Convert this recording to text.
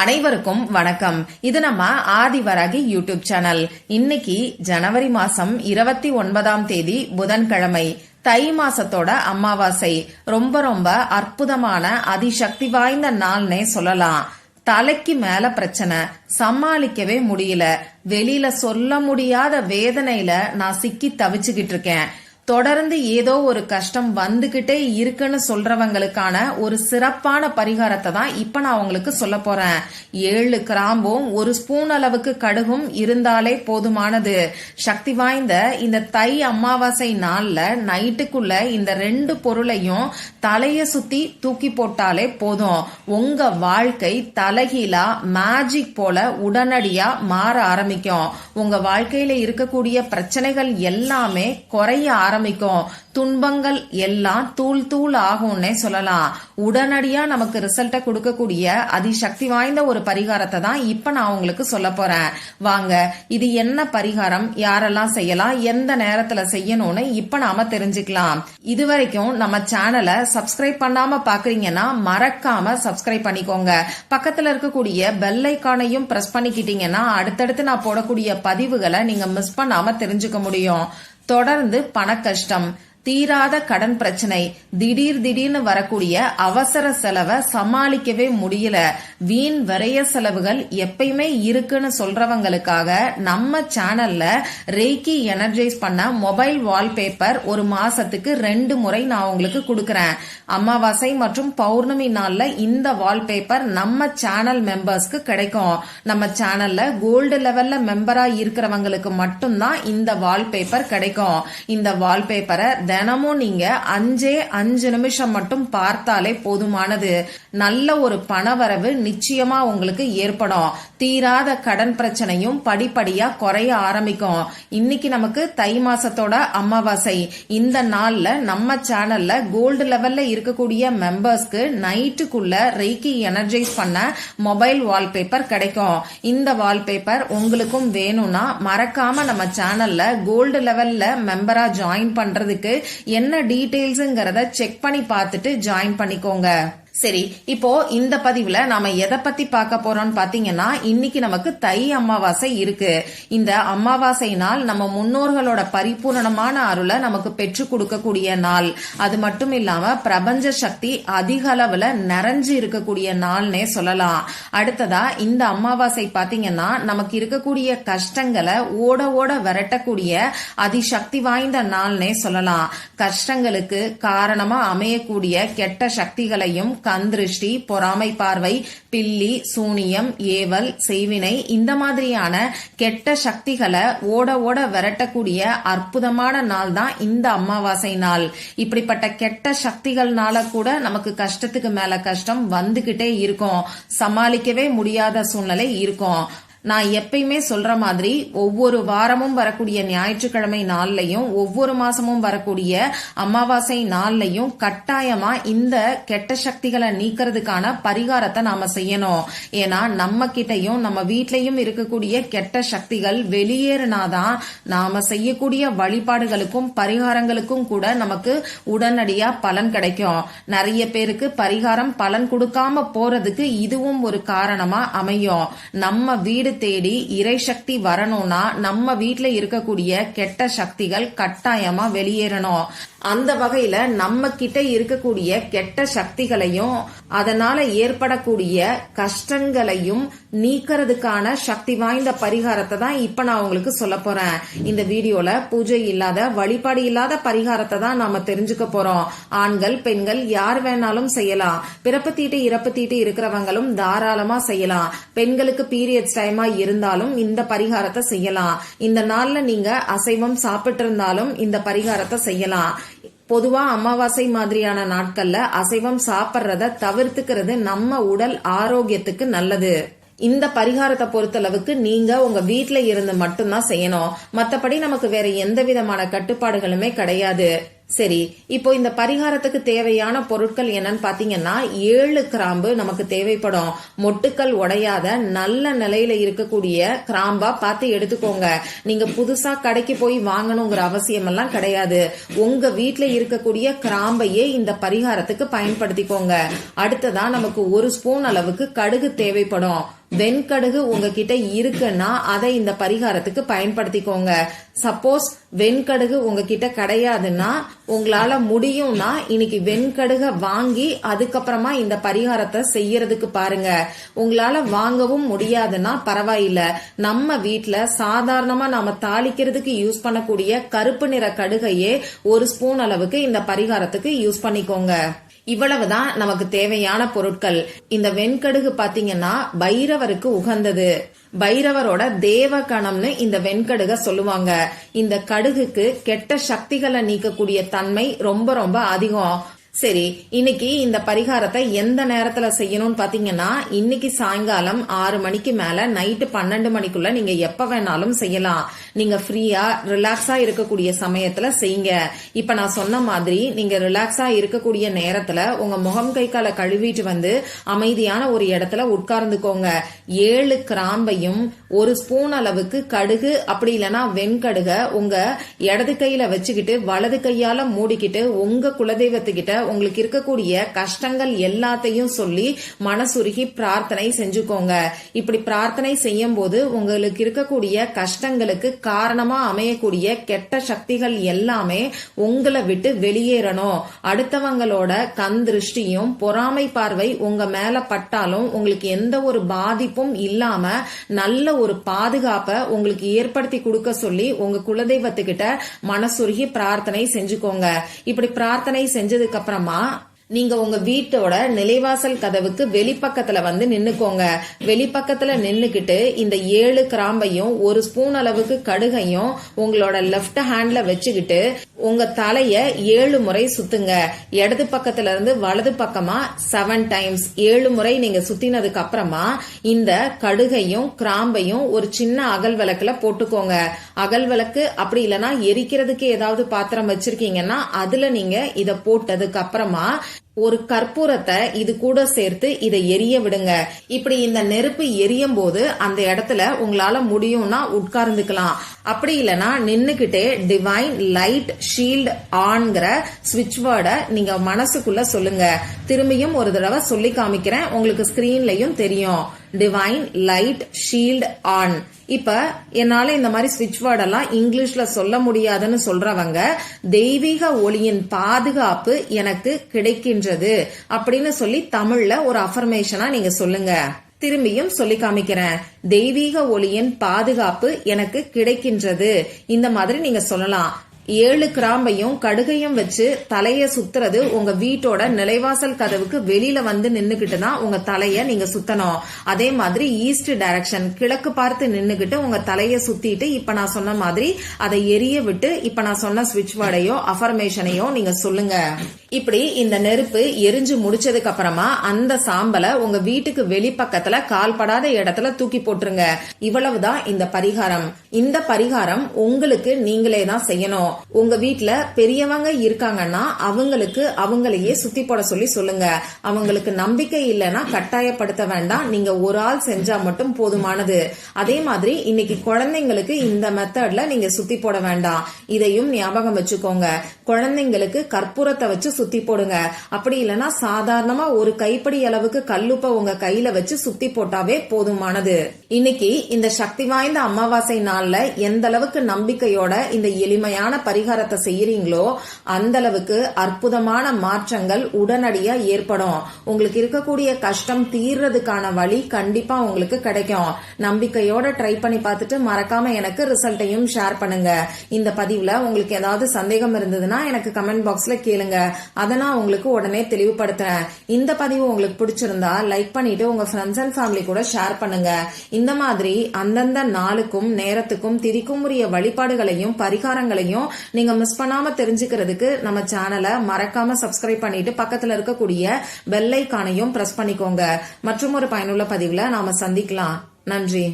அனைவருக்கும் வணக்கம். இது நம்ம ஆதிவராகி யூடியூப் சேனல். இன்னைக்கு ஜனவரி மாசம் 29ஆம் தேதி புதன்கிழமை, தை மாசத்தோட அமாவாசை. ரொம்ப ரொம்ப அற்புதமான அதிசக்தி வாய்ந்த நாள்னே சொல்லலாம். தலைக்கு மேல பிரச்சனை, சமாளிக்கவே முடியல, வெளியில சொல்ல முடியாத வேதனையில நான் சிக்கி தவிச்சுக்கிட்டு இருக்கேன். தொடர்ந்து ஏதோ ஒரு கஷ்டம் வந்துகிட்டே இருக்குன்னு சொல்றவங்களுக்கான ஒரு சிறப்பான பரிகாரத்தை தான் இப்ப நான் உங்களுக்கு சொல்ல போறேன். 7 கிராம்பும் 1 ஸ்பூன் அளவுக்கு கடுகும் இருந்தாலே போதுமானது. சக்தி வாய்ந்த இந்த தை அமாவாசை நாள்ல நைட்டுக்குள்ள இந்த 2 பொருளையும் தலைய சுத்தி தூக்கி போட்டாலே போதும். உங்க வாழ்க்கை தலைகீழா மேஜிக் போல உடனடியா மாற ஆரம்பிக்கும். உங்க வாழ்க்கையில இருக்கக்கூடிய பிரச்சனைகள் எல்லாமே குறைய ஆரம்பிக்கும். துன்பங்கள் எல்லாம் தூள் தூள் ஆகும்னே சொல்லலாம். உடனடியா நமக்கு ரிசல்ட்ட கொடுக்கக்கூடிய அதிசக்தி வாய்ந்த ஒரு பரிகாரத்தை தான் இப்ப நான் உங்களுக்கு சொல்ல போறேன். வாங்க, இது என்ன பரிகாரம், யாரெல்லாம் செய்யலாம், எந்த நேரத்துல செய்யணும்னு இப்ப நாம தெரிஞ்சுக்கலாம். இதுவரைக்கும் நம்ம சேனலை சப்ஸ்கிரைப் பண்ணாம பாக்குறீங்கன்னா மறக்காம சப்ஸ்கிரைப் பண்ணிக்கோங்க. பக்கத்துல இருக்கக்கூடிய பெல் ஐகானையும் பிரஸ் பண்ணிக்கிட்டீங்கன்னா அடுத்தடுத்து நான் போடக்கூடிய பதிவுகளை நீங்க மிஸ் பண்ணாம தெரிஞ்சுக்க முடியும். தொடர்ந்து பண கஷ்டம், தீராத கடன் பிரச்சனை, திடீர்னு வரக்கூடிய அவசர செலவை சமாளிக்கவே முடியல, வீண் விரைய செலவுகள் எப்பயுமே இருக்குன்னு சொல்றவங்களுக்காக நம்ம சேனல்ல ரேக்கி எனர்ஜைஸ் பண்ண மொபைல் வால்பேப்பர் ஒரு மாசத்துக்கு 2 முறை நான் உங்களுக்கு கொடுக்கறேன். அமாவாசை மற்றும் பௌர்ணமி நாள்ல இந்த வால்பேப்பர் நம்ம சேனல் மெம்பர்ஸ்க்கு கிடைக்கும். நம்ம சேனல்ல கோல்டு லெவல்ல மெம்பரா இருக்கிறவங்களுக்கு மட்டும்தான் இந்த வால்பேப்பர் கிடைக்கும். இந்த வால்பேப்பரை தினமும் நீங்க 5 நிமிஷம் மட்டும் பார்த்தாலே போதுமானது. நல்ல ஒரு பணவரவு நிச்சயமா உங்களுக்கு ஏற்படும். தீராத கடன் பிரச்சனையும் படிப்படியா குறைய ஆரம்பிக்கும். இன்னைக்கு நமக்கு தை மாசத்தோட அமாவாசை. இந்த நாள்ல நம்ம சேனல்ல கோல்டு லெவல்ல இருக்கக்கூடிய மெம்பர்ஸ்க்கு நைட்டுக்குள்ள ரேக்கி எனர்ஜைஸ் பண்ண மொபைல் வால்பேப்பர் கிடைக்கும். இந்த வால்பேப்பர் உங்களுக்கும் வேணும்னா மறக்காம நம்ம சேனல்ல கோல்டு லெவல்ல மெம்பரா ஜாயின் பண்றதுக்கு என்ன டீடைல்ஸ்ங்கறத செக் பண்ணி பார்த்துட்டு ஜாயின் பண்ணிக்கோங்க. சரி, இப்போ இந்த பதிவுல நாம எதை பத்தி பார்க்க போறோம்னு பாத்தீங்கன்னா, இன்னைக்கு நமக்கு தை அமாவாசை இருக்கு. இந்த அமாவாசை நாள் நம்ம முன்னோர்களோட பரிபூரணமான அருளை நமக்கு பெற்று கொடுக்கக்கூடிய நாள். அது மட்டும் இல்லாம பிரபஞ்ச சக்தி அதிக அளவுல நிறைஞ்சு இருக்கக்கூடிய நாள்னே சொல்லலாம். அடுத்ததா இந்த அமாவாசை பாத்தீங்கன்னா நமக்கு இருக்கக்கூடிய கஷ்டங்களை ஓட ஓட விரட்டக்கூடிய அதிசக்தி வாய்ந்த நாள்னே சொல்லலாம். கஷ்டங்களுக்கு காரணமா அமையக்கூடிய கெட்ட சக்திகளையும் கந்திருஷ்டி, பொறாமை பார்வை, பில்லி, சூனியம், ஏவல், செய்வினை, இந்த மாதிரியான கெட்ட சக்திகளை ஓட ஓட விரட்டக்கூடிய அற்புதமான நாள் தான் இந்த அமாவாசை நாள். இப்படிப்பட்ட கெட்ட சக்திகள்னால கூட நமக்கு கஷ்டத்துக்கு மேல கஷ்டம் வந்துகிட்டே இருக்கும். சமாளிக்கவே முடியாத சூழ்நிலை இருக்கும். நான் எப்பயுமே சொல்ற மாதிரி ஒவ்வொரு வாரமும் வரக்கூடிய ஞாயிற்றுக்கிழமை நாள்லையும் ஒவ்வொரு மாசமும் வரக்கூடிய அமாவாசை நாள்லையும் கட்டாயமா இந்த கெட்ட சக்திகளை நீக்கிறதுக்கான பரிகாரத்தை நாம செய்யணும். ஏன்னா நம்ம கிட்டையும் நம்ம வீட்லயும் இருக்கக்கூடிய கெட்ட சக்திகள் வெளியேறினாதான் நாம செய்யக்கூடிய வழிபாடுகளுக்கும் பரிகாரங்களுக்கும் கூட நமக்கு உடனடியா பலன் கிடைக்கும். நிறைய பேருக்கு பரிகாரம் பலன் கொடுக்காம போறதுக்கு இதுவும் ஒரு காரணமா அமையும். நம்ம வீடு தேடி இறை சக்தி வரணும்னா நம்ம வீட்டுல இருக்கக்கூடிய கெட்ட சக்திகள் கட்டாயமா வெளியேறணும். அந்த வகையில நம்ம கிட்ட இருக்கக்கூடிய கெட்ட சக்திகளையும் அதனால ஏற்படக்கூடிய கஷ்டங்களையும் நீக்கிறதுக்கான சக்தி வாய்ந்த பரிகாரத்தை தான் இப்ப நான் உங்களுக்கு சொல்ல போறேன். இந்த வீடியோல பூஜை இல்லாத, வழிபாடு இல்லாத பரிகாரத்தை தான் நாம தெரிஞ்சுக்க போறோம். ஆண்கள் பெண்கள் யார் வேணாலும் செய்யலாம். பிறப்பு தீட்டு இறப்பு தீட்டு இருக்கிறவங்களும் தாராளமா செய்யலாம். பெண்களுக்கு பீரியட்ஸ் டைமா இருந்தாலும் இந்த பரிகாரத்தை செய்யலாம். இந்த நாள்ல நீங்க அசைவம் சாப்பிட்டு இருந்தாலும் இந்த பரிகாரத்தை செய்யலாம். பொதுவா அமாவாசை மாதிரியான நாட்கள்ல அசைவம் சாப்பிட்றத தவிர்த்துக்கிறது நம்ம உடல் ஆரோக்கியத்துக்கு நல்லது. இந்த பரிகாரத்தை பொறுத்தளவுக்கு நீங்க உங்க வீட்டுல இருந்து மட்டும்தான் செய்யணும். மத்தபடி நமக்கு வேற எந்த விதமான கட்டுப்பாடுகளுமே கிடையாது. சரி, இப்போ இந்த பரிகாரத்துக்கு தேவையான பொருட்கள் என்னன்னு பாத்தீங்கன்னா 7 கிராம்பு நமக்கு தேவைப்படும். மொட்டுக்கள் உடையாத நல்ல நிலையில இருக்கக்கூடிய கிராம்பா பார்த்து எடுத்துக்கோங்க. நீங்க புதுசா கடைக்கு போய் வாங்கணுங்கிற அவசியம் எல்லாம் கிடையாது. உங்க வீட்டுல இருக்கக்கூடிய கிராம்பையே இந்த பரிகாரத்துக்கு பயன்படுத்திக்கோங்க. அடுத்ததா நமக்கு 1 ஸ்பூன் அளவுக்கு கடுகு தேவைப்படும். வெண்கடுகு உங்ககிட்ட இருக்குன்னா அதை இந்த பரிகாரத்துக்கு பயன்படுத்திக்கோங்க. சப்போஸ் வெண்கடுகு உங்ககிட்ட கிடையாதுன்னா உங்களால முடியும்னா இன்னைக்கு வெண்கடுக வாங்கி அதுக்கப்புறமா இந்த பரிகாரத்தை செய்யறதுக்கு பாருங்க. உங்களால வாங்கவும் முடியாதுன்னா பரவாயில்ல, நம்ம வீட்டுல சாதாரணமா நாம தாளிக்கிறதுக்கு யூஸ் பண்ணக்கூடிய கருப்பு நிற கடுகையே 1 ஸ்பூன் அளவுக்கு இந்த பரிகாரத்துக்கு யூஸ் பண்ணிக்கோங்க. இவ்வளவுதான் நமக்கு தேவையான பொருட்கள். இந்த வெண்கடுகு பாத்தீங்கன்னா பைரவருக்கு உகந்தது. பைரவரோட தேவகணம்னு இந்த வெண்கடுக சொல்லுவாங்க. இந்த கடுகுக்கு கெட்ட சக்திகளை நீக்கக்கூடிய தன்மை ரொம்ப ரொம்ப அதிகம். சரி, இன்னைக்கு இந்த பரிகாரத்தை எந்த நேரத்துல செய்யணும்னு பாத்தீங்கன்னா இன்னைக்கு சாயங்காலம் 6 மணிக்கு மேல நைட்டு 12 மணிக்குள்ள நீங்க எப்ப வேணாலும் செய்யலாம். நீங்க ஃப்ரீயா ரிலாக்ஸா இருக்கக்கூடிய சமயத்துல செய்யுங்க. இப்ப நான் சொன்ன மாதிரி நீங்க ரிலாக்ஸா இருக்கக்கூடிய நேரத்துல உங்க முகம் கை காலை கழுவிட்டு வந்து அமைதியான ஒரு இடத்துல உட்கார்ந்துக்கோங்க. 7 கிராம்பையும் 1 ஸ்பூன் அளவுக்கு கடுகு அப்படி இல்லைன்னா வெண்கடுக உங்க இடது கையில வச்சுக்கிட்டு வலது கையால மூடிக்கிட்டு உங்க குலதெய்வத்துக்கிட்ட உங்களுக்கு இருக்கக்கூடிய கஷ்டங்கள் எல்லாத்தையும் சொல்லி மனசுருகி பிரார்த்தனை செஞ்சுக்கோங்க. இப்படி பிரார்த்தனை செய்யும் போது உங்களுக்கு இருக்கக்கூடிய கஷ்டங்களுக்கு காரணமா அமையக்கூடிய கெட்ட சக்திகள் எல்லாமே உங்களை விட்டு வெளியேறணும். அடுத்தவங்களோட கண் திருஷ்டியும் பொறாமை பார்வை உங்க மேல பட்டாலும் உங்களுக்கு எந்த ஒரு பாதிப்பும் இல்லாம நல்ல ஒரு பாதுகாப்பை உங்களுக்கு ஏற்படுத்தி கொடுக்க சொல்லி உங்க குலதெய்வத்துக்கிட்ட மனசுருகி பிரார்த்தனை செஞ்சுக்கோங்க. இப்படி பிரார்த்தனை செஞ்சதுக்கு அப்புறமா நீங்க உங்க வீட்டோட நிலைவாசல் கதவுக்கு வெளிப்பக்கத்துல வந்து நின்னுக்கோங்க. வெளிப்பக்கத்துல நின்னுக்கிட்டு இந்த 7 கிராம்பையும் 1 ஸ்பூன் அளவுக்கு கடுகையும் உங்களோட லெப்ட் ஹேண்ட்ல வச்சுக்கிட்டு உங்க தலைய 7 முறை சுத்துங்க. இடது பக்கத்துல இருந்து வலது பக்கமா 7 டைம்ஸ் 7 முறை நீங்க சுத்தினதுக்கு அப்புறமா இந்த கடுகையும் கிராம்பையும் ஒரு சின்ன அகல் விளக்குல போட்டுக்கோங்க. அகல் விளக்கு அப்படி இல்லைன்னா எரிக்கிறதுக்கு ஏதாவது பாத்திரம் வச்சிருக்கீங்கன்னா அதுல நீங்க இத போட்டதுக்கு அப்புறமா ஒரு கற்பூரத்தை இது கூட சேர்த்து இதை எரிய விடுங்க. இப்படி இந்த நெருப்பு எரியும் போது அந்த இடத்துல உங்களால முடியும்னா உட்கார்ந்துக்கலாம். அப்படி இல்லைன்னா நின்னுகிட்டே டிவைன் லைட் ஷீல்ட் ஆன்ங்கிற ஸ்விட்ச் வேர்டை நீங்க மனசுக்குள்ள சொல்லுங்க. திரும்பியும் ஒரு தடவை சொல்லி காமிக்கிறேன், உங்களுக்கு ஸ்கிரீன்லயும் தெரியும். Divine light shield on. இப்ப என்னால இந்த மாதிரி ஸ்விட்ச் வேர்ட் எல்லாம் இங்கிலீஷ்ல சொல்ல முடியாதுன்னு சொல்றவங்க தெய்வீக ஒளியின் பாதுகாப்பு எனக்கு கிடைக்கின்றது அப்படின்னு சொல்லி தமிழ்ல ஒரு அஃபர்மேஷனா நீங்க சொல்லுங்க. திரும்பியும் சொல்லி காமிக்கிறேன், தெய்வீக ஒளியின் பாதுகாப்பு எனக்கு கிடைக்கின்றது. இந்த மாதிரி நீங்க சொல்லலாம். 7 கிராம்பையும் கடுகையும் வச்சு தலைய சுத்துறது உங்க வீட்டோட நிலைவாசல் கதவுக்கு வெளியில வந்து நின்னுகிட்டு தான் உங்க தலைய நீங்க சுத்தணும். அதே மாதிரி ஈஸ்ட் டைரக்ஷன் கிழக்கு பார்த்து நின்னுகிட்டு உங்க தலைய சுத்திட்டு இப்ப நான் சொன்ன மாதிரி அதை எரிய விட்டு இப்ப நான் சொன்ன ஸ்விட்ச் வேர்டையோ அஃபர்மேஷனையோ நீங்க சொல்லுங்க. இப்படி இந்த நெருப்பு எரிஞ்சு முடிச்சதுக்கு அப்புறமா அந்த சாம்பலை உங்க வீட்டுக்கு வெளிப்பக்கத்துல கால்படாத இடத்துல தூக்கி போட்டுருங்க. இவ்வளவுதான் இந்த பரிகாரம். இந்த பரிகாரம் உங்களுக்கு நீங்களே தான் செய்யணும். உங்க வீட்டுல பெரியவங்க இருக்காங்கன்னா அவங்களுக்கு அவங்களையே சுத்தி போட சொல்லி சொல்லுங்க. அவங்களுக்கு நம்பிக்கை இல்லைன்னா கட்டாயப்படுத்த வேண்டாம். நீங்க ஒரு ஆள் செஞ்சா மட்டும் போதுமானது. அதே மாதிரி இன்னைக்கு குழந்தைங்களுக்கு இந்த மெத்தட்ல நீங்க சுத்தி போட வேண்டாம். இதையும் ஞாபகம் வச்சுக்கோங்க. குழந்தைங்களுக்கு கற்பூரத்தை வச்சு சுத்தி போடுங்க. அப்படி இல்லைன்னா சாதாரணமா ஒரு கைப்படி அளவுக்கு கல்லுப்ப உங்க கையில வச்சு சுத்தி போட்டாவே போதுமானது. இன்னைக்கு இந்த சக்தி வாய்ந்த அமாவாசை நாள்ல எந்த அளவுக்கு நம்பிக்கையோட இந்த எளிமையான பரிகாரத்தை செய்யறீங்களோ அந்த அளவுக்கு அற்புதமான மாற்றங்கள் உடனடியா ஏற்படும். உங்களுக்கு இருக்கக்கூடிய கஷ்டம் தீர்றதுக்கான வழி கண்டிப்பா உங்களுக்கு கிடைக்கும். நம்பிக்கையோட ட்ரை பண்ணி பார்த்துட்டு மறக்காம எனக்கு ரிசல்ட்டையும் ஷேர் பண்ணுங்க. இந்த பதிவுல உங்களுக்கு ஏதாவது சந்தேகம் இருந்ததுன்னா எனக்கு கமெண்ட் பாக்ஸ்ல கேளுங்க. அதை நான் உங்களுக்கு உடனே தெளிவுபடுத்துறேன். இந்த பதிவு உங்களுக்கு பிடிச்சிருந்தா லைக் பண்ணிட்டு உங்க ஃப்ரெண்ட்ஸ் அண்ட் ஃபேமிலி கூட ஷேர் பண்ணுங்க. இந்த மாதிரி அந்தந்த நாளுக்கும் நேரத்துக்கும் திதிக்கும் உரிய வழிபாடுகளையும் பரிகாரங்களையும் நீங்க மிஸ் பண்ணாம தெரிஞ்சுக்கிறதுக்கு நம்ம சேனலை மறக்காம சப்ஸ்கிரைப் பண்ணிட்டு பக்கத்துல இருக்கக்கூடிய பெல் ஐகானையும் பிரஸ் பண்ணிக்கோங்க. மற்றும் ஒரு பயனுள்ள பதிவுல நாம சந்திக்கலாம். நன்றி.